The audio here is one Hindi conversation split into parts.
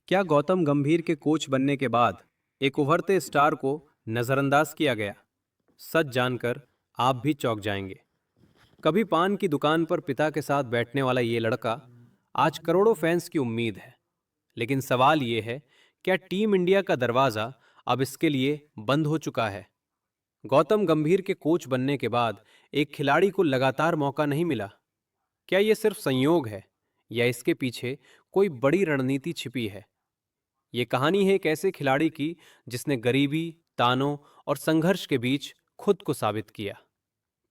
क्या गौतम गंभीर के कोच बनने के बाद एक उभरते स्टार को नजरअंदाज किया गया? सच जानकर आप भी चौंक जाएंगे। कभी पान की दुकान पर पिता के साथ बैठने वाला ये लड़का आज करोड़ों फैंस की उम्मीद है। लेकिन सवाल ये है, क्या टीम इंडिया का दरवाजा अब इसके लिए बंद हो चुका है? गौतम गंभीर के कोच बनने के बाद एक खिलाड़ी को लगातार मौका नहीं मिला। क्या ये सिर्फ संयोग है या इसके पीछे कोई बड़ी रणनीति छिपी है? ये कहानी है एक ऐसे खिलाड़ी की जिसने गरीबी, तानों और संघर्ष के बीच खुद को साबित किया।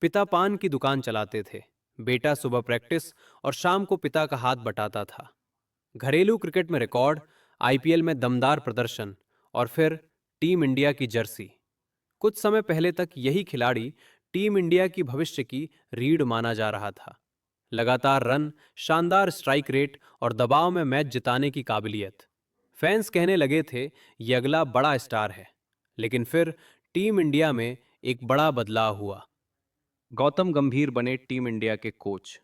पिता पान की दुकान चलाते थे। बेटा सुबह प्रैक्टिस और शाम को पिता का हाथ बटाता था। घरेलू क्रिकेट में रिकॉर्ड, आईपीएल में दमदार प्रदर्शन और फिर टीम इंडिया की जर्सी। कुछ समय पहले तक यही खिलाड़ी टीम इंडिया की भविष्य की रीढ़ माना जा रहा था। लगातार रन, शानदार स्ट्राइक रेट और दबाव में मैच जिताने की काबिलियत। फैंस कहने लगे थे ये अगला बड़ा स्टार है। लेकिन फिर टीम इंडिया में एक बड़ा बदलाव हुआ। गौतम गंभीर बने टीम इंडिया के कोच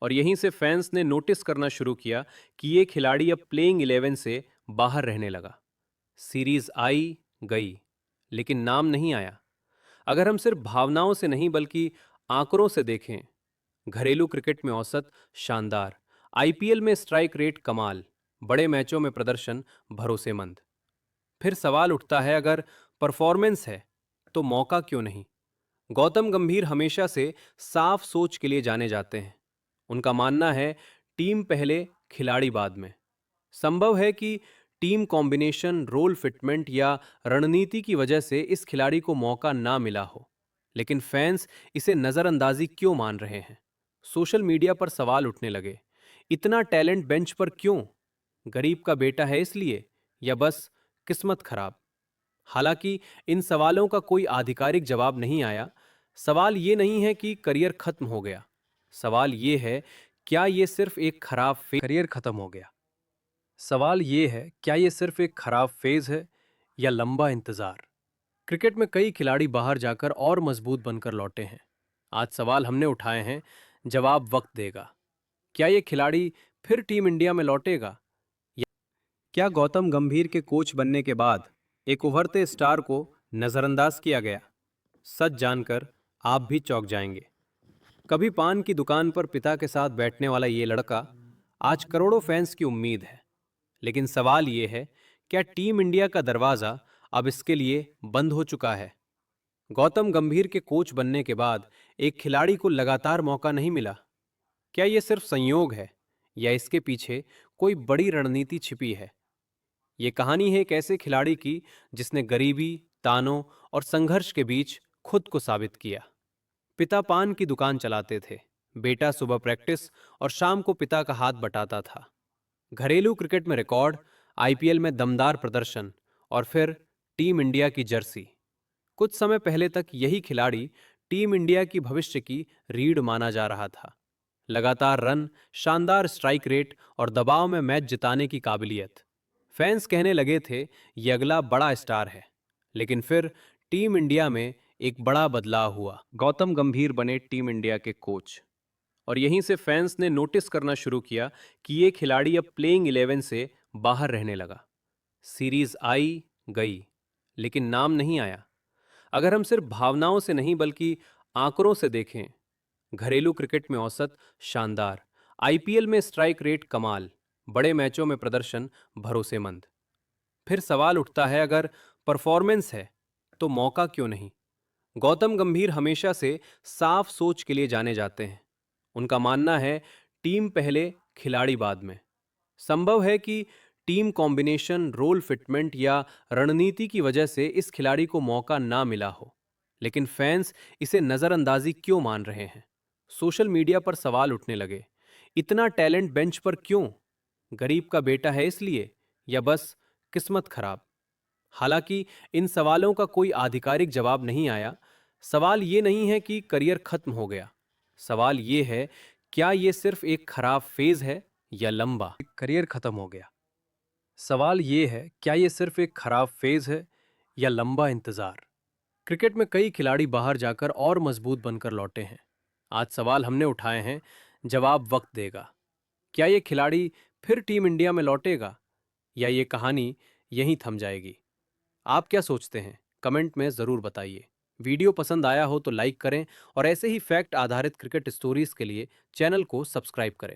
और यहीं से फैंस ने नोटिस करना शुरू किया कि ये खिलाड़ी अब प्लेइंग 11 से बाहर रहने लगा। सीरीज आई गई, लेकिन नाम नहीं आया। अगर हम सिर्फ भावनाओं से नहीं बल्कि आंकड़ों से देखें, घरेलू क्रिकेट में औसत शानदार, आईपीएल में स्ट्राइक रेट कमाल, बड़े मैचों में प्रदर्शन भरोसेमंद। फिर सवाल उठता है, अगर परफॉर्मेंस है तो मौका क्यों नहीं? गौतम गंभीर हमेशा से साफ सोच के लिए जाने जाते हैं। उनका मानना है टीम पहले, खिलाड़ी बाद में। संभव है कि टीम कॉम्बिनेशन, रोल फिटमेंट या रणनीति की वजह से इस खिलाड़ी को मौका ना मिला हो। लेकिन फैंस इसे नजरअंदाजी क्यों मान रहे हैं? सोशल मीडिया पर सवाल उठने लगे, इतना टैलेंट बेंच पर क्यों? गरीब का बेटा है इसलिए, या बस किस्मत खराब? हालांकि इन सवालों का कोई आधिकारिक जवाब नहीं आया। सवाल ये नहीं है कि करियर खत्म हो गया। सवाल ये है, क्या ये सिर्फ एक खराब फेज? करियर खत्म हो गया। सवाल ये है, क्या ये सिर्फ एक खराब फेज है या लंबा इंतजार? क्रिकेट में कई खिलाड़ी बाहर जाकर और मजबूत बनकर लौटे हैं। आज सवाल हमने उठाए हैं, जवाब वक्त देगा। क्या ये खिलाड़ी फिर टीम इंडिया में लौटेगा? क्या गौतम गंभीर के कोच बनने के बाद एक उभरते स्टार को नजरअंदाज किया गया? सच जानकर आप भी चौंक जाएंगे। कभी पान की दुकान पर पिता के साथ बैठने वाला ये लड़का आज करोड़ों फैंस की उम्मीद है। लेकिन सवाल ये है, क्या टीम इंडिया का दरवाजा अब इसके लिए बंद हो चुका है? गौतम गंभीर के कोच बनने के बाद एक खिलाड़ी को लगातार मौका नहीं मिला। क्या यह सिर्फ संयोग है या इसके पीछे कोई बड़ी रणनीति छिपी है? ये कहानी है एक ऐसे खिलाड़ी की जिसने गरीबी, तानों और संघर्ष के बीच खुद को साबित किया। पिता पान की दुकान चलाते थे। बेटा सुबह प्रैक्टिस और शाम को पिता का हाथ बटाता था। घरेलू क्रिकेट में रिकॉर्ड, आईपीएल में दमदार प्रदर्शन और फिर टीम इंडिया की जर्सी। कुछ समय पहले तक यही खिलाड़ी टीम इंडिया की भविष्य की रीढ़ माना जा रहा था। लगातार रन, शानदार स्ट्राइक रेट और दबाव में मैच जिताने की काबिलियत। फैंस कहने लगे थे ये अगला बड़ा स्टार है। लेकिन फिर टीम इंडिया में एक बड़ा बदलाव हुआ। गौतम गंभीर बने टीम इंडिया के कोच और यहीं से फैंस ने नोटिस करना शुरू किया कि ये खिलाड़ी अब प्लेइंग 11 से बाहर रहने लगा। सीरीज आई गई, लेकिन नाम नहीं आया। अगर हम सिर्फ भावनाओं से नहीं बल्कि आंकड़ों से देखें, घरेलू क्रिकेट में औसत शानदार, आईपीएल में स्ट्राइक रेट कमाल, बड़े मैचों में प्रदर्शन भरोसेमंद। फिर सवाल उठता है, अगर परफॉर्मेंस है तो मौका क्यों नहीं? गौतम गंभीर हमेशा से साफ सोच के लिए जाने जाते हैं। उनका मानना है टीम पहले, खिलाड़ी बाद में। संभव है कि टीम कॉम्बिनेशन, रोल फिटमेंट या रणनीति की वजह से इस खिलाड़ी को मौका ना मिला हो। लेकिन फैंस इसे नजरअंदाजी क्यों मान रहे हैं? सोशल मीडिया पर सवाल उठने लगे, इतना टैलेंट बेंच पर क्यों? गरीब का बेटा है इसलिए, या बस किस्मत खराब? हालांकि इन सवालों का कोई आधिकारिक जवाब नहीं आया। सवाल ये नहीं है कि करियर खत्म हो गया। सवाल ये है, क्या ये सिर्फ एक खराब फेज है या लंबा? करियर खत्म हो गया। सवाल ये है, क्या ये सिर्फ एक खराब फेज है या लंबा इंतजार? क्रिकेट में कई खिलाड़ी बाहर जाकर और मजबूत बनकर लौटे हैं। आज सवाल हमने उठाए हैं, जवाब वक्त देगा। क्या ये खिलाड़ी फिर टीम इंडिया में लौटेगा? या ये कहानी यहीं थम जाएगी? आप क्या सोचते हैं? कमेंट में ज़रूर बताइए। वीडियो पसंद आया हो तो लाइक करें और ऐसे ही फैक्ट आधारित क्रिकेट स्टोरीज के लिए चैनल को सब्सक्राइब करें।